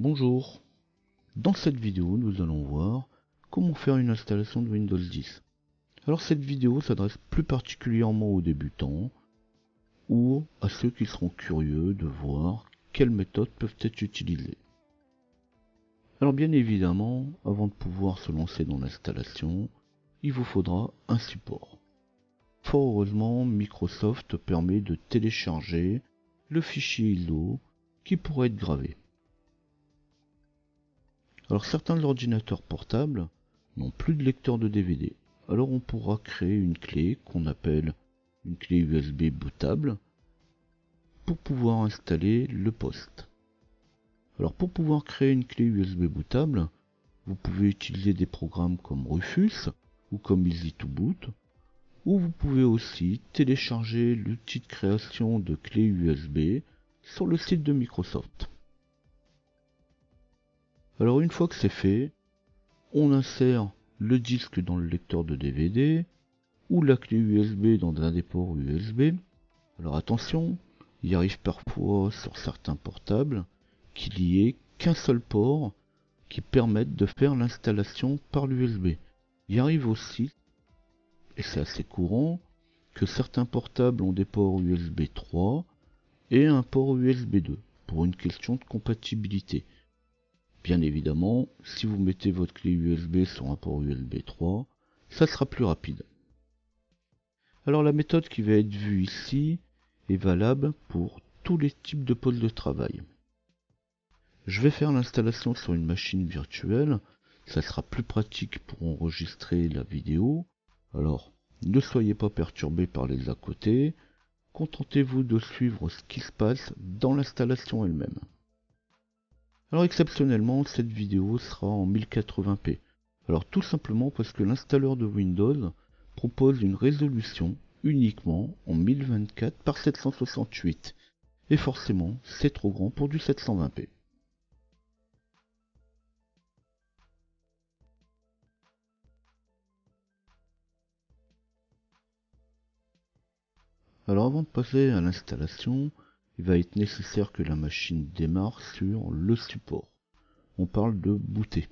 Bonjour, dans cette vidéo nous allons voir comment faire une installation de Windows 10. Alors cette vidéo s'adresse plus particulièrement aux débutants ou à ceux qui seront curieux de voir quelles méthodes peuvent être utilisées. Alors bien évidemment, avant de pouvoir se lancer dans l'installation, il vous faudra un support. Fort heureusement, Microsoft permet de télécharger le fichier ISO qui pourrait être gravé. Alors certains ordinateurs portables n'ont plus de lecteur de DVD, alors on pourra créer une clé qu'on appelle une clé USB bootable pour pouvoir installer le poste. Alors pour pouvoir créer une clé USB bootable, vous pouvez utiliser des programmes comme Rufus ou comme Easy2Boot, ou vous pouvez aussi télécharger l'outil de création de clés USB sur le site de Microsoft. Alors une fois que c'est fait, on insère le disque dans le lecteur de DVD ou la clé USB dans un des ports USB. Alors attention, il arrive parfois sur certains portables qu'il y ait qu'un seul port qui permette de faire l'installation par l'USB. Il arrive aussi, et c'est assez courant, que certains portables ont des ports USB 3 et un port USB 2 pour une question de compatibilité. Bien évidemment, si vous mettez votre clé USB sur un port USB 3, ça sera plus rapide. Alors la méthode qui va être vue ici est valable pour tous les types de postes de travail. Je vais faire l'installation sur une machine virtuelle, ça sera plus pratique pour enregistrer la vidéo. Alors, ne soyez pas perturbés par les à côté, contentez-vous de suivre ce qui se passe dans l'installation elle-même. Alors exceptionnellement, cette vidéo sera en 1080p. Alors tout simplement parce que l'installeur de Windows propose une résolution uniquement en 1024 par 768. Et forcément, c'est trop grand pour du 720p. Alors avant de passer à l'installation, il va être nécessaire que la machine démarre sur le support. On parle de booter.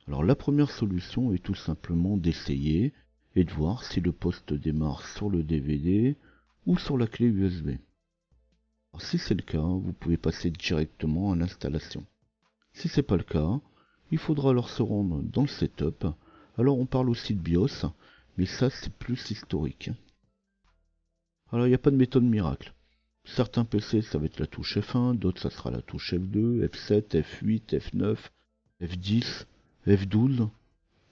Alors la première solution est tout simplement d'essayer et de voir si le poste démarre sur le DVD ou sur la clé USB. Alors, si c'est le cas, vous pouvez passer directement à l'installation. Si c'est pas le cas, il faudra alors se rendre dans le setup. Alors on parle aussi de BIOS, mais ça c'est plus historique. Alors il n'y a pas de méthode miracle. Certains PC ça va être la touche F1, d'autres ça sera la touche F2, F7, F8, F9, F10, F12,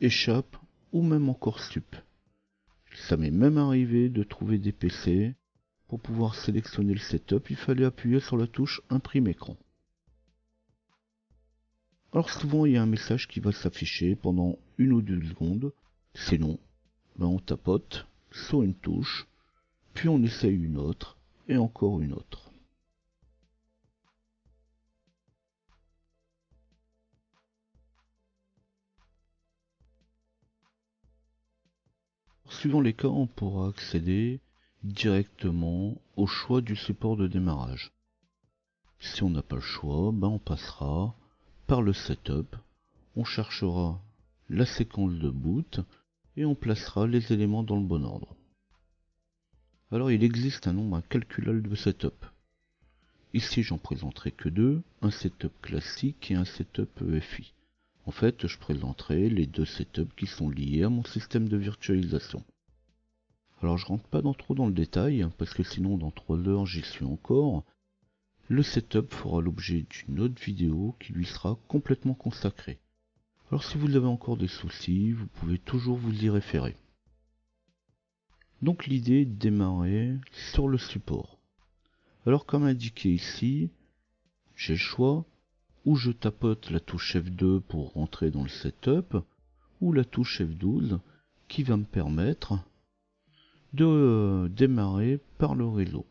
échappe ou même encore sup. Ça m'est même arrivé de trouver des PC, pour pouvoir sélectionner le setup, il fallait appuyer sur la touche imprime écran. Alors souvent il y a un message qui va s'afficher pendant 1 ou 2 secondes, c'est non, on tapote sur une touche, puis on essaye une autre, et encore une autre. Suivant les cas, on pourra accéder directement au choix du support de démarrage. Si on n'a pas le choix, on passera par le setup, on cherchera la séquence de boot et on placera les éléments dans le bon ordre. Alors il existe un nombre incalculable de setup. Ici j'en présenterai que deux, un setup classique et un setup EFI. En fait, je présenterai les deux setups qui sont liés à mon système de virtualisation. Alors je rentre pas trop dans le détail, parce que sinon dans 3 heures j'y suis encore. Le setup fera l'objet d'une autre vidéo qui lui sera complètement consacrée. Alors si vous avez encore des soucis, vous pouvez toujours vous y référer. Donc l'idée est de démarrer sur le support. Alors comme indiqué ici, j'ai le choix, ou je tapote la touche F2 pour rentrer dans le setup, ou la touche F12 qui va me permettre de démarrer par le réseau.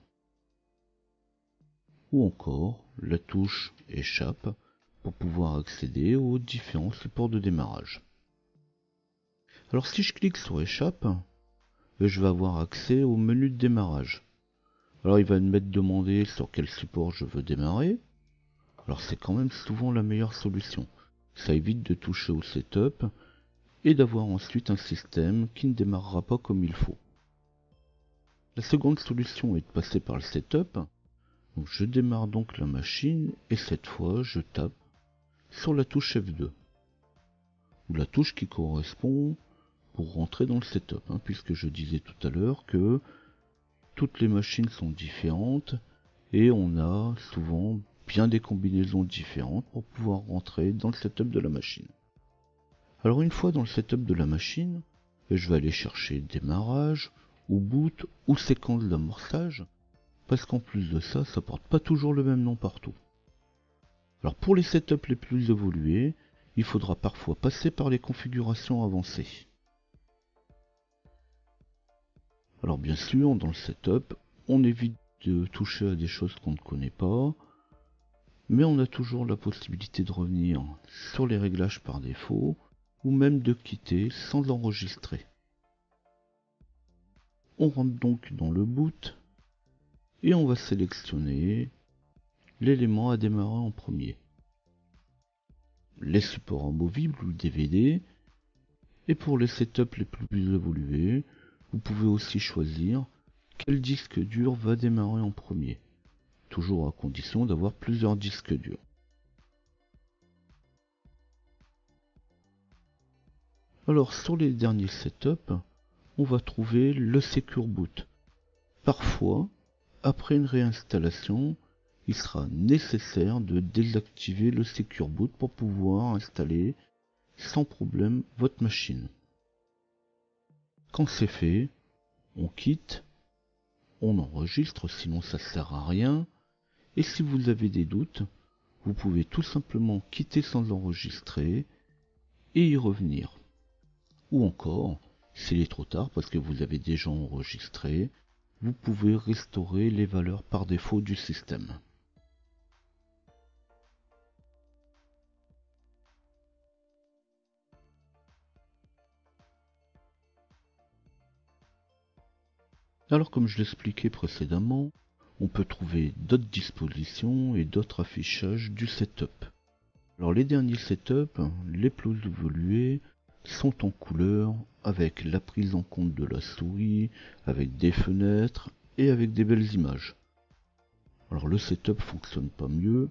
Ou encore la touche échappe pour pouvoir accéder aux différents supports de démarrage. Alors si je clique sur échappe, je vais avoir accès au menu de démarrage. Alors il va me demander sur quel support je veux démarrer. Alors c'est quand même souvent la meilleure solution. Ça évite de toucher au setup et d'avoir ensuite un système qui ne démarrera pas comme il faut. La seconde solution est de passer par le setup. Donc je démarre donc la machine et cette fois je tape sur la touche F2, ou la touche qui correspond pour rentrer dans le setup, puisque je disais tout à l'heure que toutes les machines sont différentes et on a souvent bien des combinaisons différentes pour pouvoir rentrer dans le setup de la machine. Alors une fois dans le setup de la machine, je vais aller chercher démarrage, ou boot, ou séquence d'amorçage, parce qu'en plus de ça, ça porte pas toujours le même nom partout. Alors pour les setups les plus évolués, il faudra parfois passer par les configurations avancées. Alors bien sûr, dans le setup, on évite de toucher à des choses qu'on ne connaît pas, mais on a toujours la possibilité de revenir sur les réglages par défaut, ou même de quitter sans enregistrer. On rentre donc dans le boot, et on va sélectionner l'élément à démarrer en premier. Les supports amovibles ou DVD, et pour les setups les plus évolués, vous pouvez aussi choisir quel disque dur va démarrer en premier, toujours à condition d'avoir plusieurs disques durs. Alors sur les derniers setups, on va trouver le Secure Boot. Parfois, après une réinstallation, il sera nécessaire de désactiver le Secure Boot pour pouvoir installer sans problème votre machine. Quand c'est fait, on quitte, on enregistre, sinon ça sert à rien, et si vous avez des doutes, vous pouvez tout simplement quitter sans enregistrer et y revenir. Ou encore, s'il est trop tard parce que vous avez déjà enregistré, vous pouvez restaurer les valeurs par défaut du système. Alors comme je l'expliquais précédemment, on peut trouver d'autres dispositions et d'autres affichages du setup. Alors les derniers setups, les plus évolués, sont en couleur, avec la prise en compte de la souris, avec des fenêtres et avec des belles images. Alors le setup fonctionne pas mieux,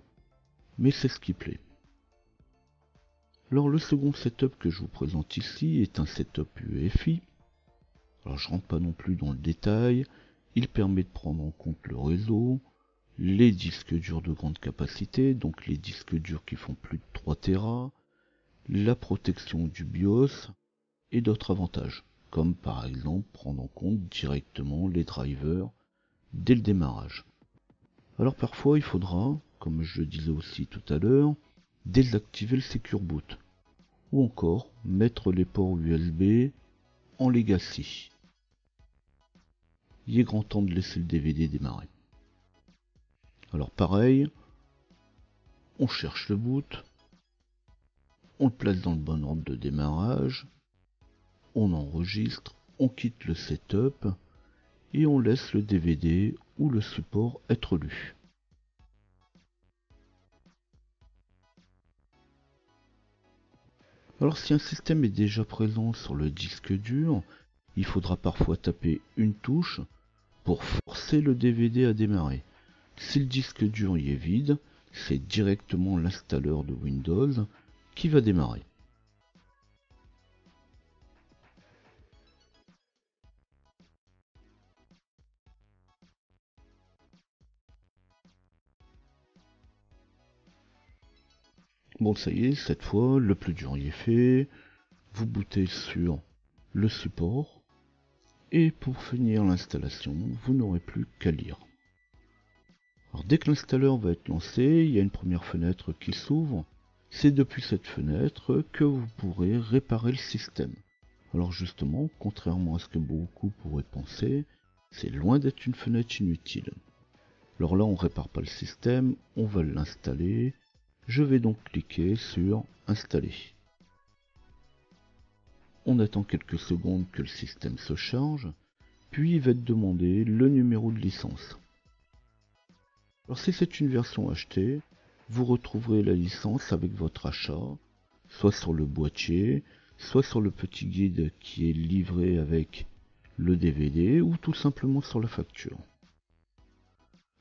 mais c'est ce qui plaît. Alors le second setup que je vous présente ici est un setup UEFI. Alors je rentre pas non plus dans le détail, il permet de prendre en compte le réseau, les disques durs de grande capacité, donc les disques durs qui font plus de 3 Tera, la protection du BIOS et d'autres avantages, comme par exemple prendre en compte directement les drivers dès le démarrage. Alors parfois il faudra, comme je le disais aussi tout à l'heure, désactiver le Secure Boot, ou encore mettre les ports USB en Legacy. Il est grand temps de laisser le DVD démarrer. Alors pareil, on cherche le boot, on le place dans le bon ordre de démarrage, on enregistre, on quitte le setup et on laisse le DVD ou le support être lu. Alors si un système est déjà présent sur le disque dur, il faudra parfois taper une touche pour forcer le DVD à démarrer. Si le disque dur y est vide, c'est directement l'installeur de Windows qui va démarrer. Bon ça y est, cette fois le plus dur y est fait, vous bootez sur le support et pour finir l'installation, vous n'aurez plus qu'à lire. Alors dès que l'installeur va être lancé, il y a une première fenêtre qui s'ouvre. C'est depuis cette fenêtre que vous pourrez réparer le système. Alors justement, contrairement à ce que beaucoup pourraient penser, c'est loin d'être une fenêtre inutile. Alors là, on répare pas le système, on va l'installer. Je vais donc cliquer sur Installer. On attend quelques secondes que le système se charge, puis il va te demander le numéro de licence. Alors si c'est une version achetée, vous retrouverez la licence avec votre achat, soit sur le boîtier, soit sur le petit guide qui est livré avec le DVD, ou tout simplement sur la facture.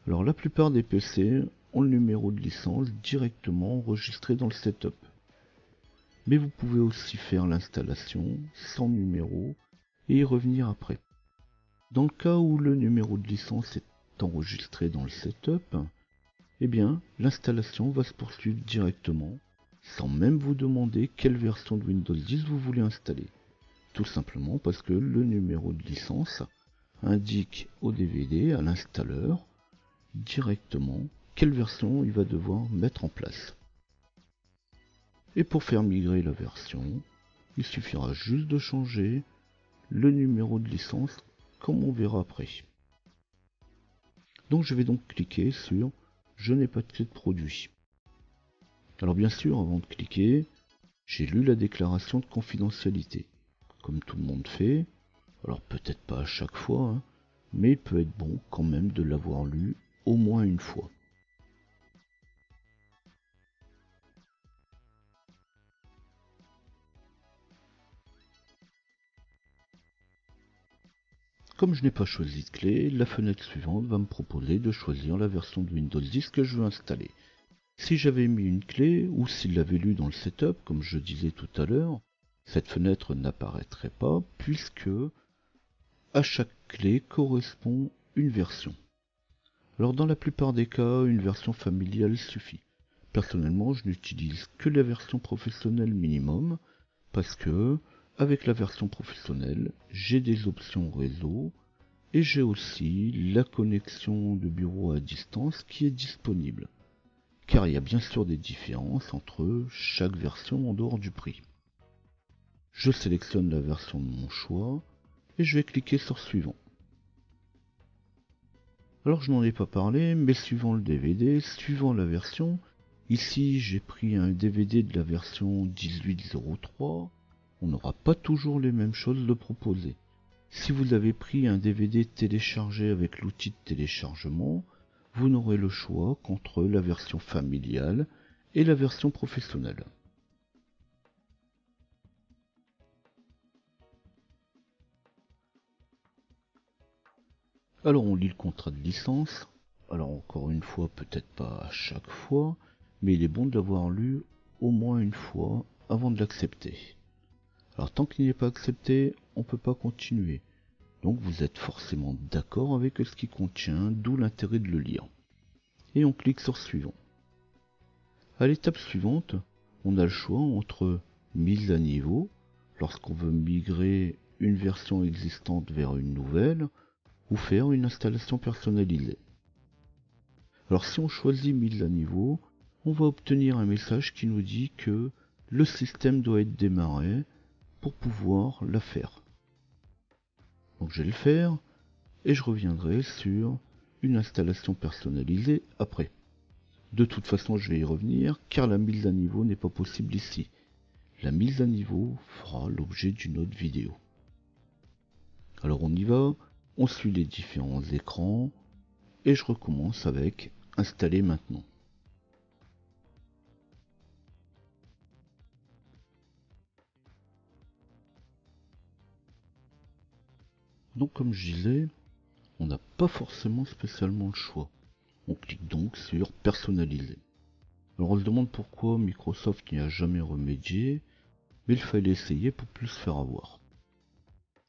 Alors la plupart des PC ont le numéro de licence directement enregistré dans le setup. Mais vous pouvez aussi faire l'installation sans numéro et y revenir après. Dans le cas où le numéro de licence est enregistré dans le setup, eh bien l'installation va se poursuivre directement sans même vous demander quelle version de Windows 10 vous voulez installer. Tout simplement parce que le numéro de licence indique au DVD, à l'installeur, directement quelle version il va devoir mettre en place. Et pour faire migrer la version, il suffira juste de changer le numéro de licence comme on verra après. Donc je vais donc cliquer sur je n'ai pas de clé de produit. Alors bien sûr, avant de cliquer, j'ai lu la déclaration de confidentialité, comme tout le monde fait. Alors peut-être pas à chaque fois, hein, mais il peut être bon quand même de l'avoir lu au moins une fois. Comme je n'ai pas choisi de clé, la fenêtre suivante va me proposer de choisir la version de Windows 10 que je veux installer. Si j'avais mis une clé, ou s'il l'avait lu dans le setup, comme je disais tout à l'heure, cette fenêtre n'apparaîtrait pas, puisque à chaque clé correspond une version. Alors dans la plupart des cas, une version familiale suffit. Personnellement, je n'utilise que la version professionnelle minimum, parce que, avec la version professionnelle, j'ai des options réseau, et j'ai aussi la connexion de bureau à distance qui est disponible. Car il y a bien sûr des différences entre chaque version en dehors du prix. Je sélectionne la version de mon choix, et je vais cliquer sur suivant. Alors je n'en ai pas parlé, mais suivant le DVD, suivant la version, ici j'ai pris un DVD de la version 18.03, on n'aura pas toujours les mêmes choses de proposer. Si vous avez pris un DVD téléchargé avec l'outil de téléchargement, vous n'aurez le choix qu'entre la version familiale et la version professionnelle. Alors on lit le contrat de licence, alors encore une fois, peut-être pas à chaque fois, mais il est bon de l'avoir lu au moins une fois avant de l'accepter. Alors tant qu'il n'est pas accepté, on ne peut pas continuer. Donc vous êtes forcément d'accord avec ce qu'il contient, d'où l'intérêt de le lire. Et on clique sur suivant. À l'étape suivante, on a le choix entre mise à niveau, lorsqu'on veut migrer une version existante vers une nouvelle, ou faire une installation personnalisée. Alors si on choisit mise à niveau, on va obtenir un message qui nous dit que le système doit être démarré pour pouvoir la faire. Donc je vais le faire et je reviendrai sur une installation personnalisée après. De toute façon je vais y revenir car la mise à niveau n'est pas possible ici. La mise à niveau fera l'objet d'une autre vidéo. Alors on y va, on suit les différents écrans et je recommence avec installer maintenant. Donc comme je disais, on n'a pas forcément spécialement le choix. On clique donc sur personnaliser. Alors on se demande pourquoi Microsoft n'y a jamais remédié, mais il fallait essayer pour plus se faire avoir.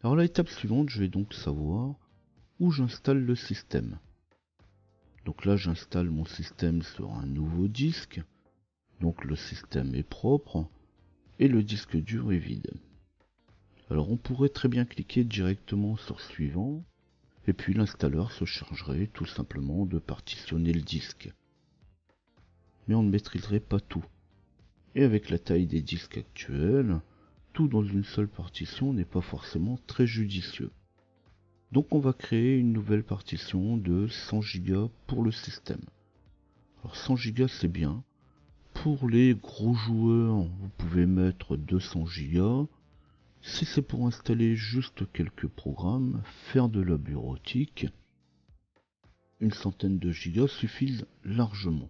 Alors à l'étape suivante, je vais donc savoir où j'installe le système. Donc là j'installe mon système sur un nouveau disque, donc le système est propre et le disque dur est vide. Alors on pourrait très bien cliquer directement sur suivant, et puis l'installeur se chargerait tout simplement de partitionner le disque. Mais on ne maîtriserait pas tout. Et avec la taille des disques actuels, tout dans une seule partition n'est pas forcément très judicieux. Donc on va créer une nouvelle partition de 100 Go pour le système. Alors 100 Go c'est bien. Pour les gros joueurs, vous pouvez mettre 200 Go. Si c'est pour installer juste quelques programmes, faire de la bureautique, une centaine de gigas suffisent largement.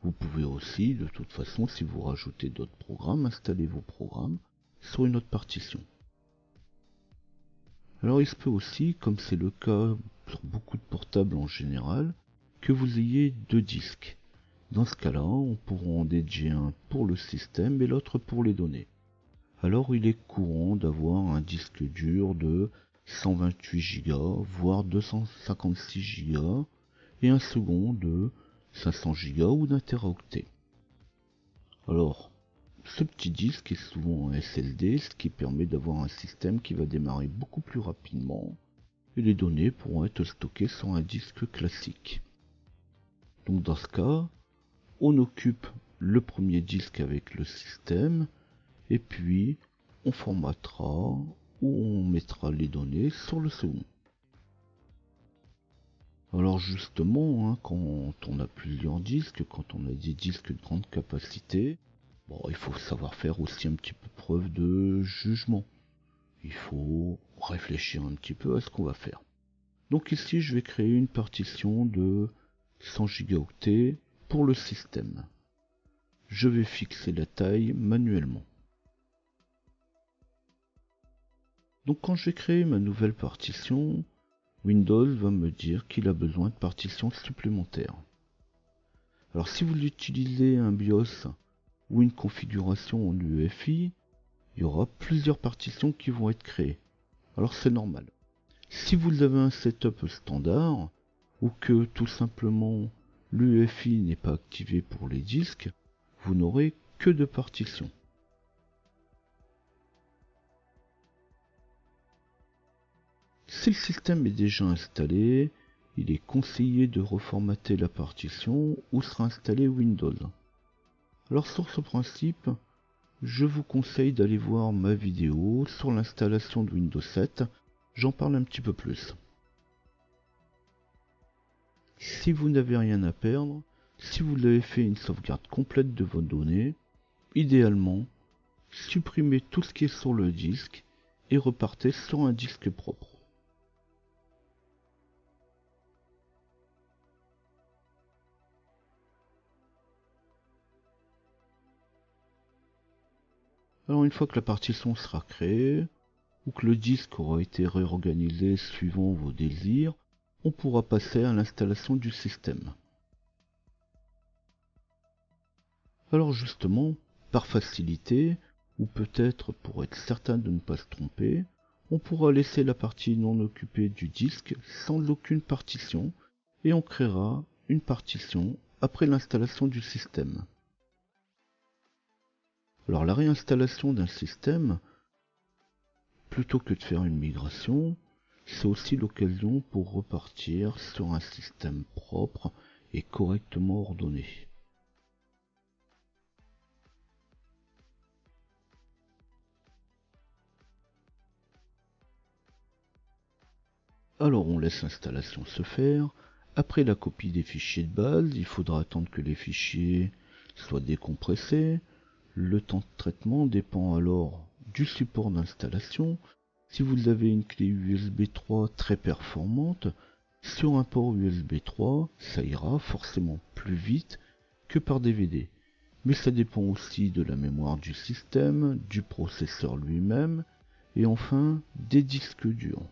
Vous pouvez aussi, de toute façon, si vous rajoutez d'autres programmes, installer vos programmes sur une autre partition. Alors il se peut aussi, comme c'est le cas sur beaucoup de portables en général, que vous ayez deux disques. Dans ce cas-là, on pourra en dédier un pour le système et l'autre pour les données. Alors il est courant d'avoir un disque dur de 128 Go, voire 256 Go, et un second de 500 Go ou d'un teraoctet. Alors, ce petit disque est souvent un SSD, ce qui permet d'avoir un système qui va démarrer beaucoup plus rapidement, et les données pourront être stockées sur un disque classique. Donc dans ce cas, on occupe le premier disque avec le système, et puis on formatera ou on mettra les données sur le second. Alors justement, quand on a plusieurs disques, quand on a des disques de grande capacité, il faut savoir faire aussi un petit peu preuve de jugement. Il faut réfléchir un petit peu à ce qu'on va faire. Donc ici, je vais créer une partition de 100 gigaoctets pour le système. Je vais fixer la taille manuellement. Donc quand je vais créer ma nouvelle partition, Windows va me dire qu'il a besoin de partitions supplémentaires. Alors si vous utilisez un BIOS ou une configuration en UEFI, il y aura plusieurs partitions qui vont être créées. Alors c'est normal. Si vous avez un setup standard, ou que tout simplement l'UEFI n'est pas activé pour les disques, vous n'aurez que deux partitions. Si le système est déjà installé, il est conseillé de reformater la partition où sera installé Windows. Alors sur ce principe, je vous conseille d'aller voir ma vidéo sur l'installation de Windows 7, j'en parle un petit peu plus. Si vous n'avez rien à perdre, si vous avez fait une sauvegarde complète de vos données, idéalement, supprimez tout ce qui est sur le disque et repartez sur un disque propre. Alors une fois que la partition sera créée, ou que le disque aura été réorganisé suivant vos désirs, on pourra passer à l'installation du système. Alors justement, par facilité, ou peut-être pour être certain de ne pas se tromper, on pourra laisser la partie non occupée du disque sans aucune partition, et on créera une partition après l'installation du système. Alors la réinstallation d'un système, plutôt que de faire une migration, c'est aussi l'occasion pour repartir sur un système propre et correctement ordonné. Alors on laisse l'installation se faire. Après la copie des fichiers de base, il faudra attendre que les fichiers soient décompressés. Le temps de traitement dépend alors du support d'installation. Si vous avez une clé USB 3 très performante, sur un port USB 3, ça ira forcément plus vite que par DVD. Mais ça dépend aussi de la mémoire du système, du processeur lui-même, et enfin des disques durs.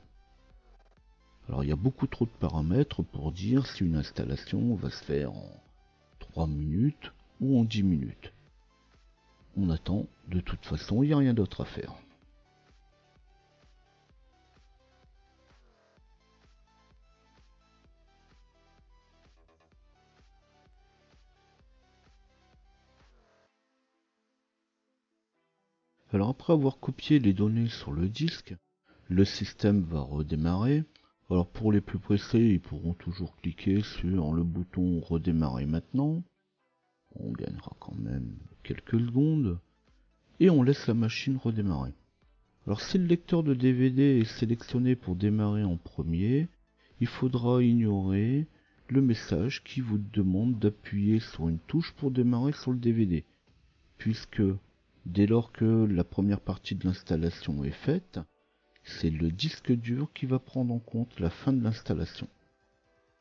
Alors il y a beaucoup trop de paramètres pour dire si une installation va se faire en 3 minutes ou en 10 minutes. On attend, de toute façon, il n'y a rien d'autre à faire. Alors après avoir copié les données sur le disque, le système va redémarrer. Alors pour les plus pressés, ils pourront toujours cliquer sur le bouton redémarrer maintenant. On gagnera quand même quelques secondes. Et on laisse la machine redémarrer. Alors si le lecteur de DVD est sélectionné pour démarrer en premier, il faudra ignorer le message qui vous demande d'appuyer sur une touche pour démarrer sur le DVD, puisque dès lors que la première partie de l'installation est faite, c'est le disque dur qui va prendre en compte la fin de l'installation.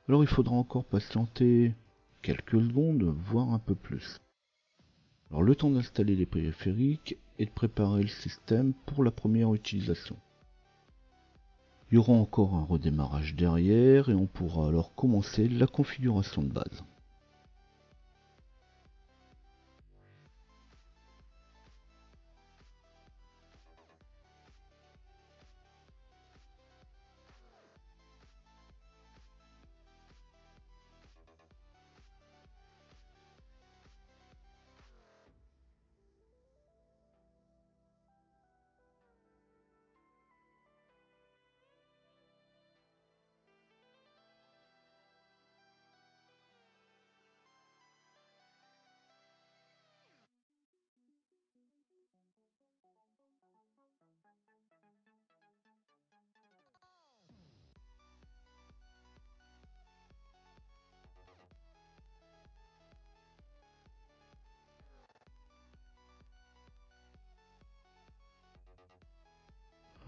Alors il faudra encore patienter quelques secondes, voire un peu plus. Alors le temps d'installer les périphériques et de préparer le système pour la première utilisation. Il y aura encore un redémarrage derrière et on pourra alors commencer la configuration de base.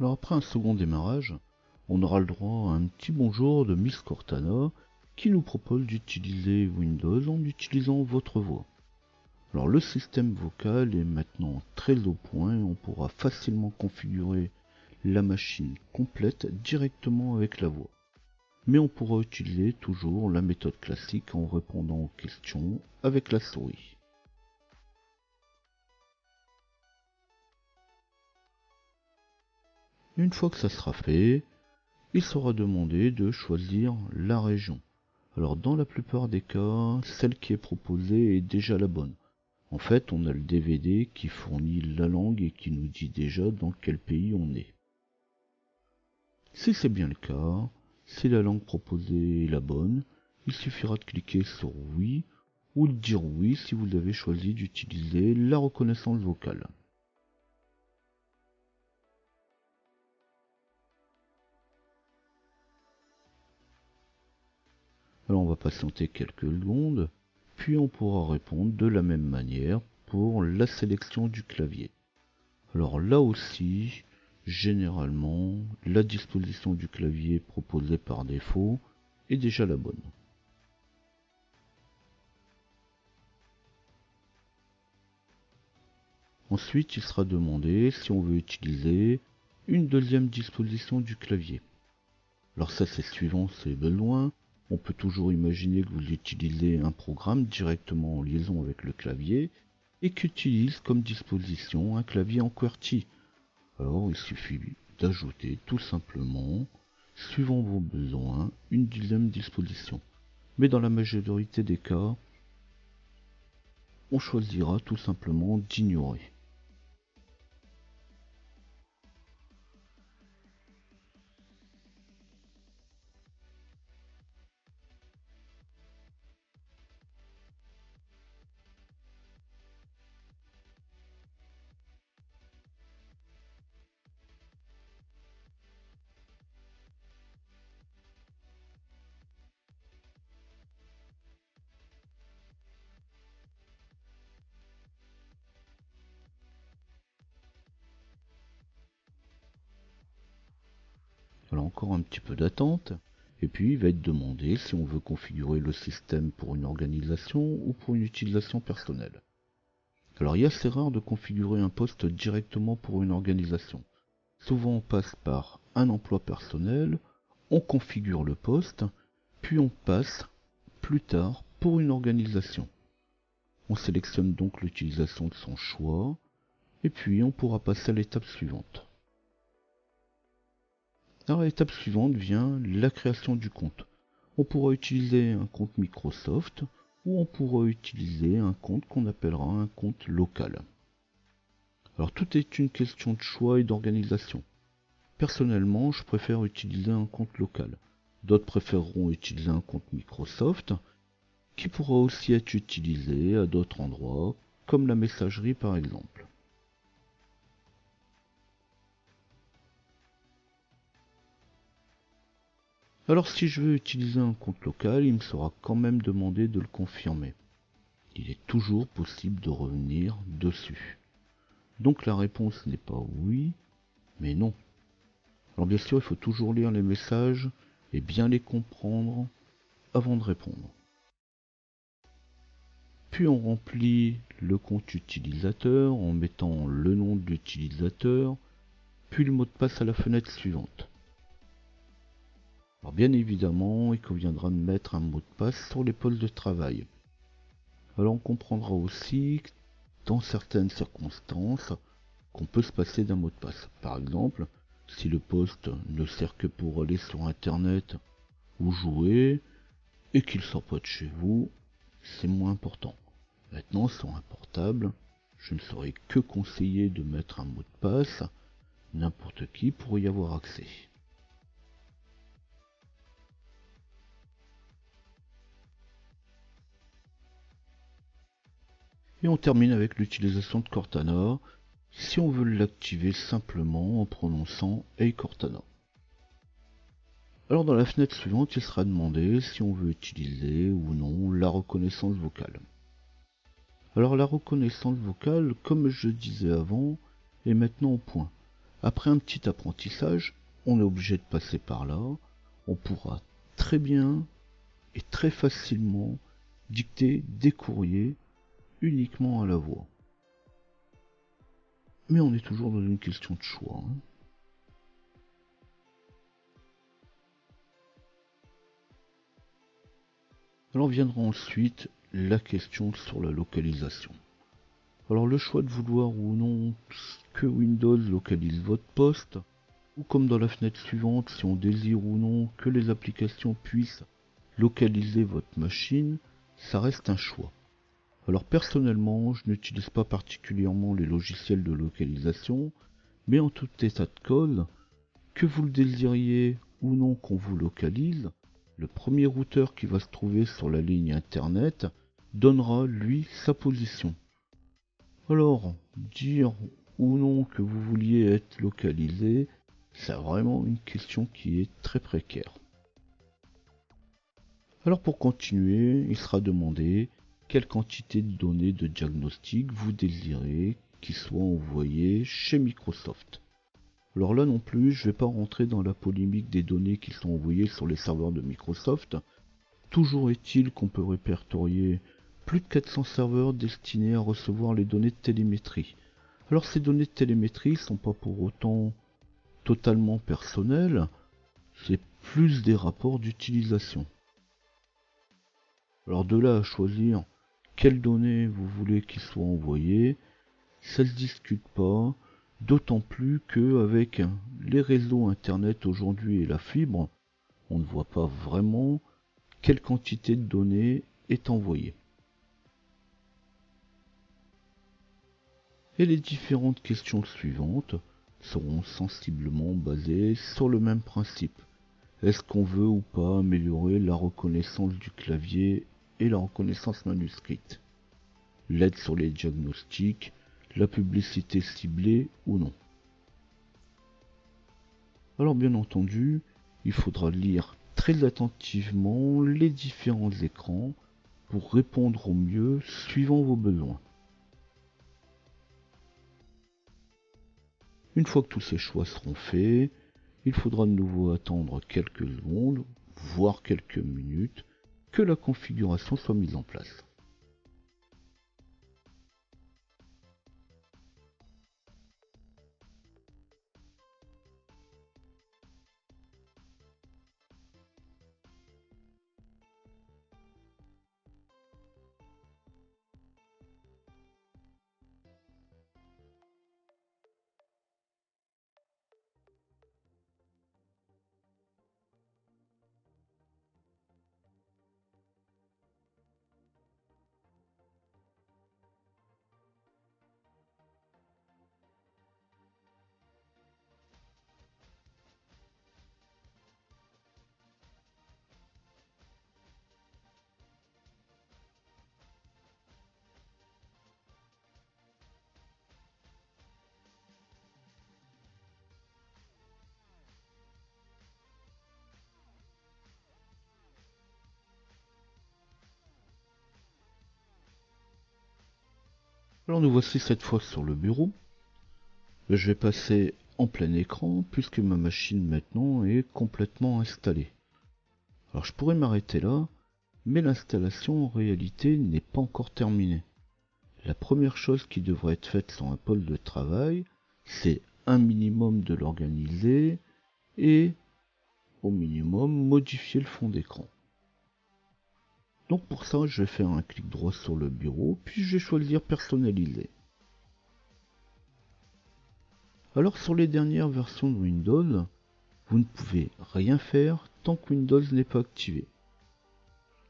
Alors après un second démarrage, on aura le droit à un petit bonjour de Miss Cortana qui nous propose d'utiliser Windows en utilisant votre voix. Alors le système vocal est maintenant très au point et on pourra facilement configurer la machine complète directement avec la voix. Mais on pourra utiliser toujours la méthode classique en répondant aux questions avec la souris. Une fois que ça sera fait, il sera demandé de choisir la région. Alors dans la plupart des cas, celle qui est proposée est déjà la bonne. En fait, on a le DVD qui fournit la langue et qui nous dit déjà dans quel pays on est. Si c'est bien le cas, si la langue proposée est la bonne, il suffira de cliquer sur oui ou de dire oui si vous avez choisi d'utiliser la reconnaissance vocale. Alors on va patienter quelques secondes, puis on pourra répondre de la même manière pour la sélection du clavier. Alors là aussi, généralement, la disposition du clavier proposée par défaut est déjà la bonne. Ensuite, il sera demandé si on veut utiliser une deuxième disposition du clavier. Alors ça c'est suivant ses besoins. On peut toujours imaginer que vous utilisez un programme directement en liaison avec le clavier et qu'utilise comme disposition un clavier en QWERTY. Alors il suffit d'ajouter tout simplement, suivant vos besoins, une deuxième disposition. Mais dans la majorité des cas, on choisira tout simplement d'ignorer. Alors encore un petit peu d'attente, et puis il va être demandé si on veut configurer le système pour une organisation ou pour une utilisation personnelle. Alors il est assez rare de configurer un poste directement pour une organisation. Souvent on passe par un emploi personnel, on configure le poste, puis on passe plus tard pour une organisation. On sélectionne donc l'utilisation de son choix, et puis on pourra passer à l'étape suivante. Alors l'étape suivante vient la création du compte. On pourra utiliser un compte Microsoft ou on pourra utiliser un compte qu'on appellera un compte local. Alors tout est une question de choix et d'organisation. Personnellement, je préfère utiliser un compte local. D'autres préféreront utiliser un compte Microsoft, qui pourra aussi être utilisé à d'autres endroits, comme la messagerie par exemple. Alors si je veux utiliser un compte local, il me sera quand même demandé de le confirmer. Il est toujours possible de revenir dessus. Donc la réponse n'est pas oui, mais non. Alors bien sûr, il faut toujours lire les messages et bien les comprendre avant de répondre. Puis on remplit le compte utilisateur en mettant le nom de l'utilisateur, puis le mot de passe à la fenêtre suivante. Alors bien évidemment, il conviendra de mettre un mot de passe sur les postes de travail. Alors on comprendra aussi que dans certaines circonstances qu'on peut se passer d'un mot de passe. Par exemple, si le poste ne sert que pour aller sur internet ou jouer et qu'il sort pas de chez vous, c'est moins important. Maintenant, sur un portable, je ne saurais que conseiller de mettre un mot de passe. N'importe qui pourrait y avoir accès. Et on termine avec l'utilisation de Cortana, si on veut l'activer simplement en prononçant Hey Cortana. Alors dans la fenêtre suivante, il sera demandé si on veut utiliser ou non la reconnaissance vocale. Alors la reconnaissance vocale, comme je disais avant, est maintenant au point. Après un petit apprentissage, on est obligé de passer par là, on pourra très bien et très facilement dicter des courriers uniquement à la voix. Mais on est toujours dans une question de choix. Alors viendra ensuite la question sur la localisation. Alors le choix de vouloir ou non que Windows localise votre poste, ou comme dans la fenêtre suivante, si on désire ou non que les applications puissent localiser votre machine, ça reste un choix. Alors personnellement, je n'utilise pas particulièrement les logiciels de localisation, mais en tout état de cause, que vous le désiriez ou non qu'on vous localise, le premier routeur qui va se trouver sur la ligne internet donnera lui sa position. Alors, dire ou non que vous vouliez être localisé, c'est vraiment une question qui est très précaire. Alors pour continuer, il sera demandé quelle quantité de données de diagnostic vous désirez qui soient envoyées chez Microsoft. Alors là non plus, je ne vais pas rentrer dans la polémique des données qui sont envoyées sur les serveurs de Microsoft. Toujours est-il qu'on peut répertorier plus de 400 serveurs destinés à recevoir les données de télémétrie. Alors ces données de télémétrie sont pas pour autant totalement personnelles, c'est plus des rapports d'utilisation. Alors de là à choisir quelles données vous voulez qu'ils soient envoyées, ça se discute pas. D'autant plus que avec les réseaux internet aujourd'hui et la fibre, on ne voit pas vraiment quelle quantité de données est envoyée. Et les différentes questions suivantes seront sensiblement basées sur le même principe. Est-ce qu'on veut ou pas améliorer la reconnaissance du clavier et la reconnaissance manuscrite? L'aide sur les diagnostics, la publicité ciblée ou non? Alors bien entendu, il faudra lire très attentivement les différents écrans pour répondre au mieux suivant vos besoins. Une fois que tous ces choix seront faits, il faudra de nouveau attendre quelques secondes, voire quelques minutes, que la configuration soit mise en place. Alors nous voici cette fois sur le bureau. Je vais passer en plein écran puisque ma machine maintenant est complètement installée. Alors je pourrais m'arrêter là, Mais l'installation en réalité n'est pas encore terminée. La première chose qui devrait être faite sur un pôle de travail, c'est un minimum de l'organiser et au minimum modifier le fond d'écran. Donc pour ça, je vais faire un clic droit sur le bureau, puis je vais choisir personnaliser. Alors sur les dernières versions de Windows, vous ne pouvez rien faire tant que Windows n'est pas activé.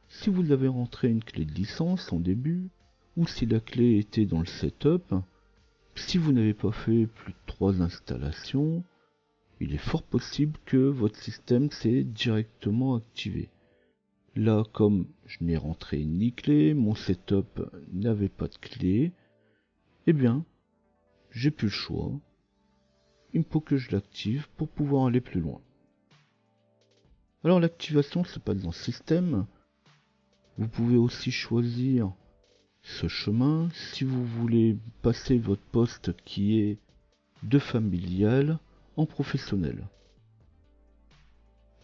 Si vous avez rentré une clé de licence en début, ou si la clé était dans le setup, si vous n'avez pas fait plus de 3 installations, il est fort possible que votre système s'est directement activé. Là, comme je n'ai rentré ni clé, mon setup n'avait pas de clé, eh bien, j'ai plus le choix. Il faut que je l'active pour pouvoir aller plus loin. Alors l'activation se passe dans Système. Vous pouvez aussi choisir ce chemin si vous voulez passer votre poste qui est de familial en professionnel.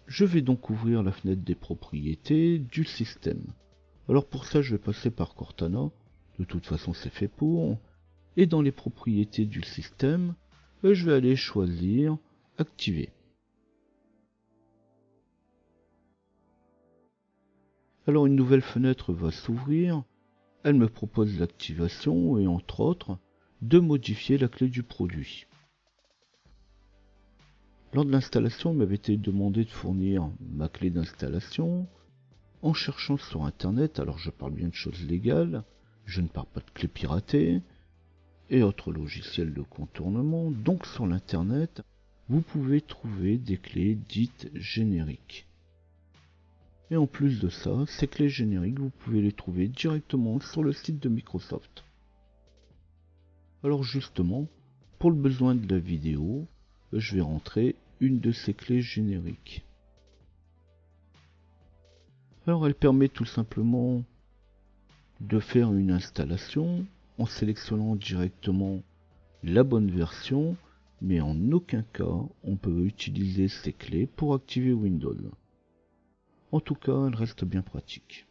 Je vais donc ouvrir la fenêtre des propriétés du système. Alors pour ça, je vais passer par Cortana. De toute façon, c'est fait pour. Et dans les propriétés du système, je vais aller choisir Activer. Alors une nouvelle fenêtre va s'ouvrir. Elle me propose l'activation et entre autres, de modifier la clé du produit. Lors de l'installation, il m'avait été demandé de fournir ma clé d'installation. En cherchant sur internet, alors je parle bien de choses légales, je ne parle pas de clés piratées et autres logiciels de contournement, donc sur l'internet, vous pouvez trouver des clés dites génériques. Et en plus de ça, ces clés génériques, vous pouvez les trouver directement sur le site de Microsoft. Alors justement, pour le besoin de la vidéo, je vais rentrer une de ces clés génériques. Alors elle permet tout simplement de faire une installation en sélectionnant directement la bonne version, mais en aucun cas on peut utiliser ces clés pour activer Windows. En tout cas, elle reste bien pratique.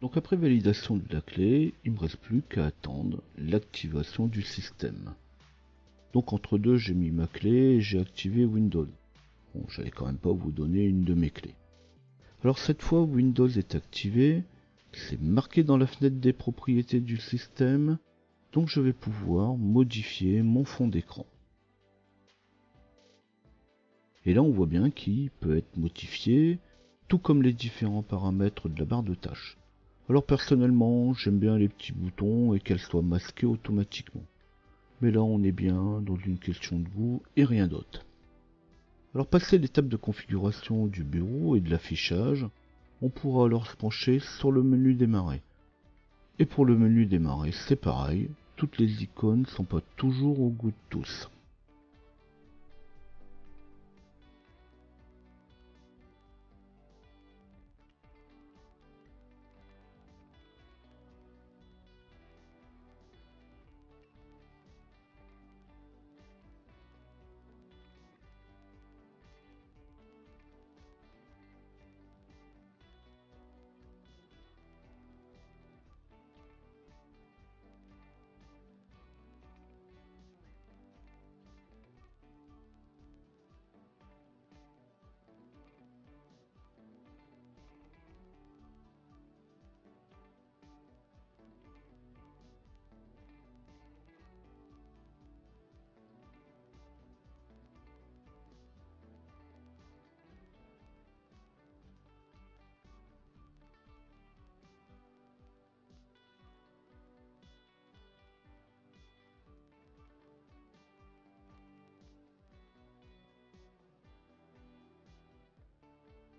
Donc après validation de la clé, il ne me reste plus qu'à attendre l'activation du système. Donc entre deux, j'ai mis ma clé et j'ai activé Windows. Bon, j'allais quand même pas vous donner une de mes clés. Alors cette fois, Windows est activé, c'est marqué dans la fenêtre des propriétés du système, donc je vais pouvoir modifier mon fond d'écran. Et là on voit bien qu'il peut être modifié, tout comme les différents paramètres de la barre de tâches. Alors personnellement, j'aime bien les petits boutons et qu'elles soient masquées automatiquement. Mais là on est bien dans une question de goût et rien d'autre. Alors passé l'étape de configuration du bureau et de l'affichage, on pourra alors se pencher sur le menu démarrer. Et pour le menu démarrer, c'est pareil, toutes les icônes sont pas toujours au goût de tous.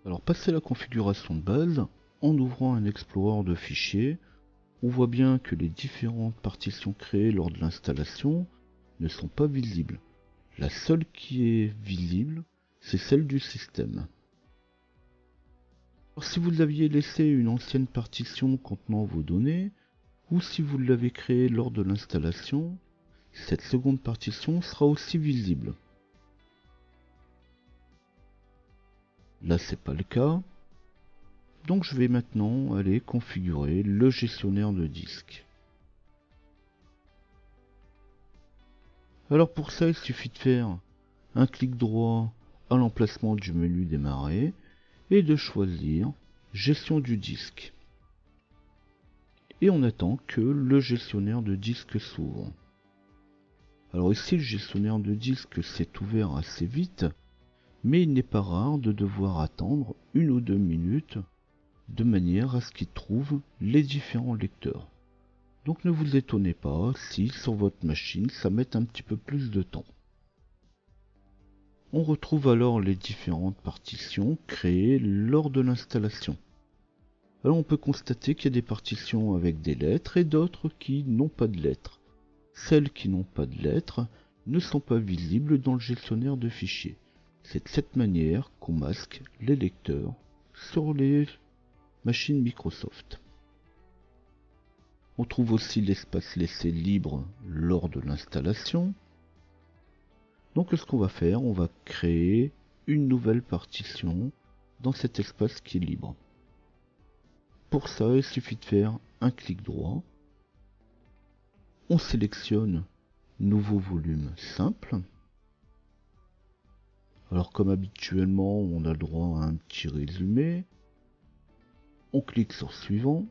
Alors passé la configuration de base, en ouvrant un explorer de fichiers, on voit bien que les différentes partitions créées lors de l'installation ne sont pas visibles. La seule qui est visible, c'est celle du système. Alors, si vous aviez laissé une ancienne partition contenant vos données, ou si vous l'avez créée lors de l'installation, cette seconde partition sera aussi visible. Là, c'est pas le cas. Donc je vais maintenant aller configurer le gestionnaire de disque. Alors pour ça, il suffit de faire un clic droit à l'emplacement du menu démarrer et de choisir gestion du disque. Et on attend que le gestionnaire de disque s'ouvre. Alors ici, le gestionnaire de disque s'est ouvert assez vite, mais il n'est pas rare de devoir attendre 1 ou 2 minutes de manière à ce qu'il trouve les différents lecteurs. Donc ne vous étonnez pas si sur votre machine ça met un petit peu plus de temps. On retrouve alors les différentes partitions créées lors de l'installation. Alors on peut constater qu'il y a des partitions avec des lettres et d'autres qui n'ont pas de lettres. Celles qui n'ont pas de lettres ne sont pas visibles dans le gestionnaire de fichiers. C'est de cette manière qu'on masque les lecteurs sur les machines Microsoft. On trouve aussi l'espace laissé libre lors de l'installation. Donc ce qu'on va faire, on va créer une nouvelle partition dans cet espace qui est libre. Pour ça, il suffit de faire un clic droit. On sélectionne Nouveau volume simple. Alors comme habituellement, on a le droit à un petit résumé. On clique sur Suivant.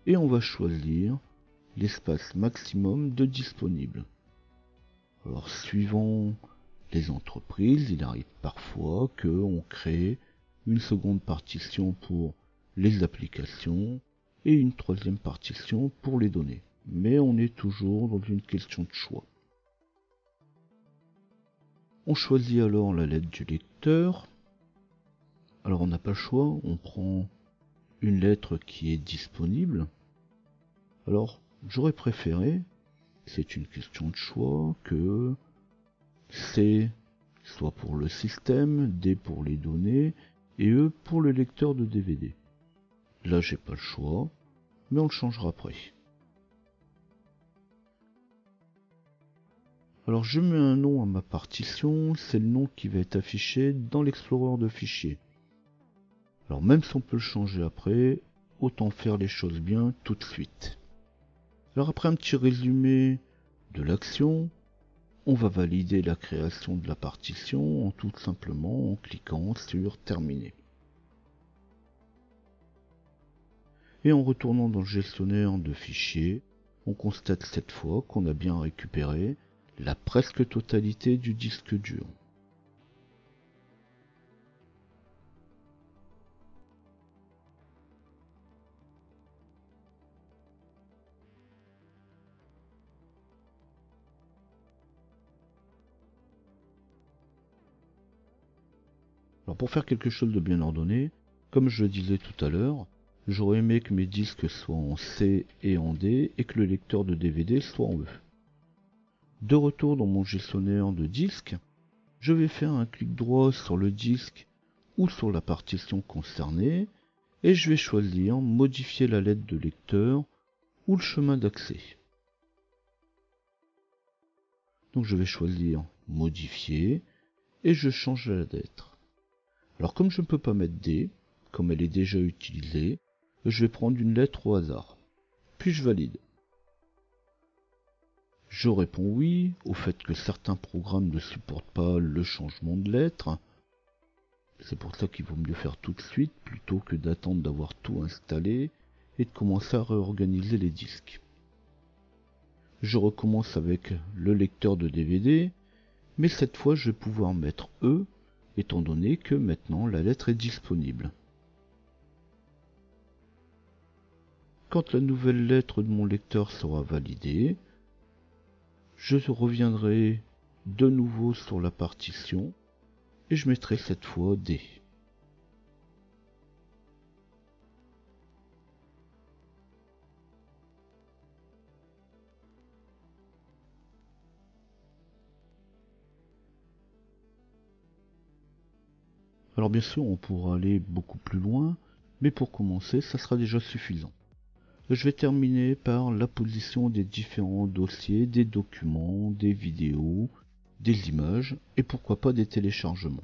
Et on va choisir l'espace maximum de disponible. Alors suivant les entreprises, il arrive parfois qu'on crée une seconde partition pour les applications et une troisième partition pour les données. Mais on est toujours dans une question de choix. On choisit alors la lettre du lecteur. Alors on n'a pas le choix, on prend une lettre qui est disponible. Alors j'aurais préféré, c'est une question de choix, que C soit pour le système, D pour les données et E pour le lecteur de DVD. Là j'ai pas le choix, mais on le changera après. Alors je mets un nom à ma partition, c'est le nom qui va être affiché dans l'explorer de fichiers. Alors même si on peut le changer après, autant faire les choses bien tout de suite. Alors après un petit résumé de l'action, on va valider la création de la partition en tout simplement en cliquant sur Terminer. Et en retournant dans le gestionnaire de fichiers, on constate cette fois qu'on a bien récupéré la presque totalité du disque dur. Alors pour faire quelque chose de bien ordonné, comme je le disais tout à l'heure, j'aurais aimé que mes disques soient en C et en D et que le lecteur de DVD soit en E. De retour dans mon gestionnaire de disques, je vais faire un clic droit sur le disque ou sur la partition concernée et je vais choisir modifier la lettre de lecteur ou le chemin d'accès. Donc je vais choisir modifier et je change la lettre. Alors comme je ne peux pas mettre D, comme elle est déjà utilisée, je vais prendre une lettre au hasard. Puis je valide. Je réponds oui au fait que certains programmes ne supportent pas le changement de lettre. C'est pour ça qu'il vaut mieux faire tout de suite plutôt que d'attendre d'avoir tout installé et de commencer à réorganiser les disques. Je recommence avec le lecteur de DVD, mais cette fois je vais pouvoir mettre E étant donné que maintenant la lettre est disponible. Quand la nouvelle lettre de mon lecteur sera validée, je reviendrai de nouveau sur la partition et je mettrai cette fois D. Alors bien sûr, on pourra aller beaucoup plus loin, mais pour commencer, ça sera déjà suffisant. Je vais terminer par la position des différents dossiers, des documents, des vidéos, des images et pourquoi pas des téléchargements.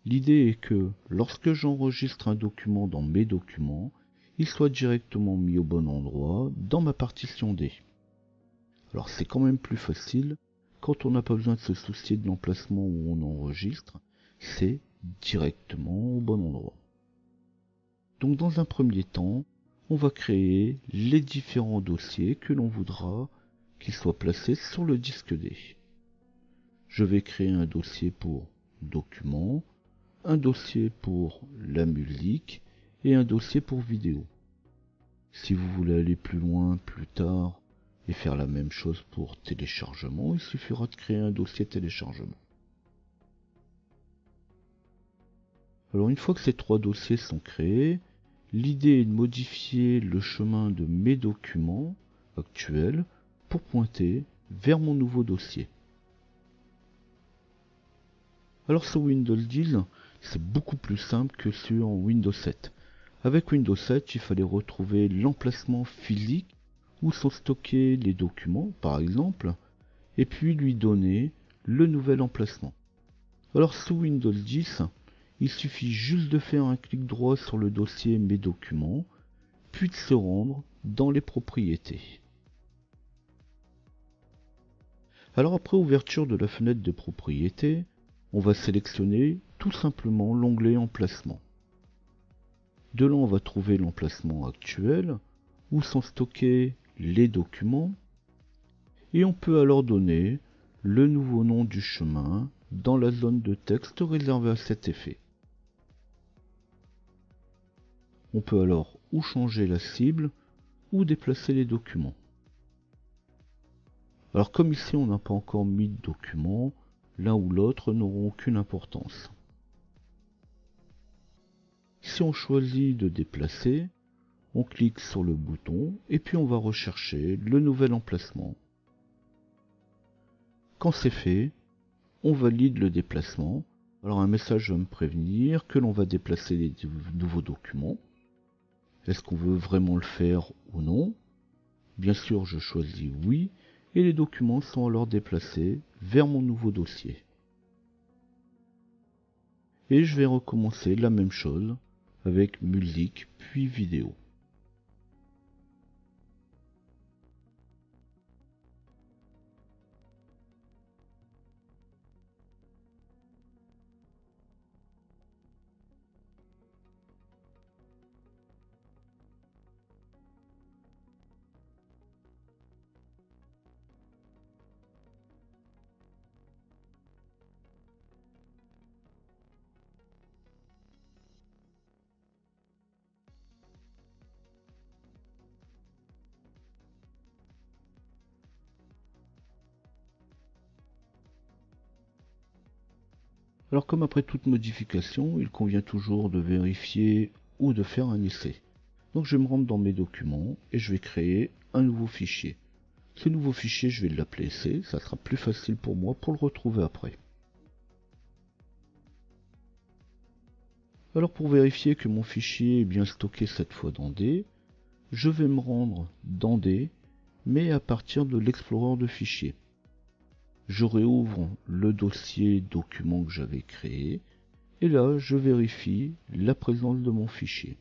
L'idée est que lorsque j'enregistre un document dans mes documents, il soit directement mis au bon endroit dans ma partition D. Alors c'est quand même plus facile quand on n'a pas besoin de se soucier de l'emplacement où on enregistre, c'est directement au bon endroit. Donc dans un premier temps, on va créer les différents dossiers que l'on voudra qu'ils soient placés sur le disque D. Je vais créer un dossier pour documents, un dossier pour la musique et un dossier pour vidéo. Si vous voulez aller plus loin plus tard et faire la même chose pour téléchargement, il suffira de créer un dossier téléchargement. Alors une fois que ces trois dossiers sont créés, l'idée est de modifier le chemin de mes documents actuels pour pointer vers mon nouveau dossier. Alors sur Windows 10, c'est beaucoup plus simple que sur Windows 7. Avec Windows 7, il fallait retrouver l'emplacement physique où sont stockés les documents, par exemple, et puis lui donner le nouvel emplacement. Alors sous Windows 10, il suffit juste de faire un clic droit sur le dossier Mes documents, puis de se rendre dans les propriétés. Alors après ouverture de la fenêtre de propriétés, on va sélectionner tout simplement l'onglet Emplacement. De là, on va trouver l'emplacement actuel, où sont stockés les documents, et on peut alors donner le nouveau nom du chemin dans la zone de texte réservée à cet effet. On peut alors ou changer la cible, ou déplacer les documents. Alors comme ici on n'a pas encore mis de documents, l'un ou l'autre n'auront aucune importance. Si on choisit de déplacer, on clique sur le bouton et puis on va rechercher le nouvel emplacement. Quand c'est fait, on valide le déplacement. Alors un message va me prévenir que l'on va déplacer les nouveaux documents. Est-ce qu'on veut vraiment le faire ou non? Bien sûr, je choisis oui et les documents sont alors déplacés vers mon nouveau dossier. Et je vais recommencer la même chose avec musique puis vidéo. Alors comme après toute modification, il convient toujours de vérifier ou de faire un essai. Donc je vais me rendre dans mes documents et je vais créer un nouveau fichier. Ce nouveau fichier, je vais l'appeler essai, ça sera plus facile pour moi pour le retrouver après. Alors pour vérifier que mon fichier est bien stocké cette fois dans D, je vais me rendre dans D, mais à partir de l'explorer de fichiers. Je réouvre le dossier document que j'avais créé, et là je vérifie la présence de mon fichier.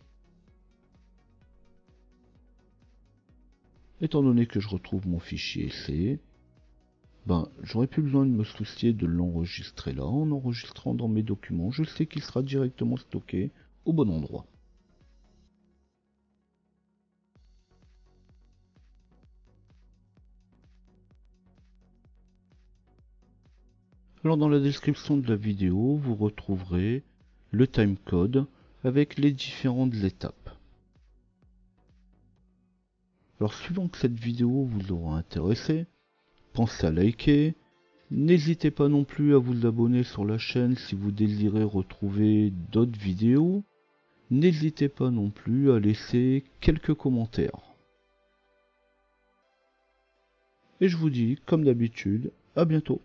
Étant donné que je retrouve mon fichier essai, j'aurais plus besoin de me soucier de l'enregistrer là. En enregistrant dans mes documents, je sais qu'il sera directement stocké au bon endroit. Alors dans la description de la vidéo, vous retrouverez le timecode avec les différentes étapes. Alors suivant que cette vidéo vous aura intéressé, pensez à liker, N'hésitez pas non plus à vous abonner sur la chaîne si vous désirez retrouver d'autres vidéos. N'hésitez pas non plus à laisser quelques commentaires. Et je vous dis, comme d'habitude, à bientôt.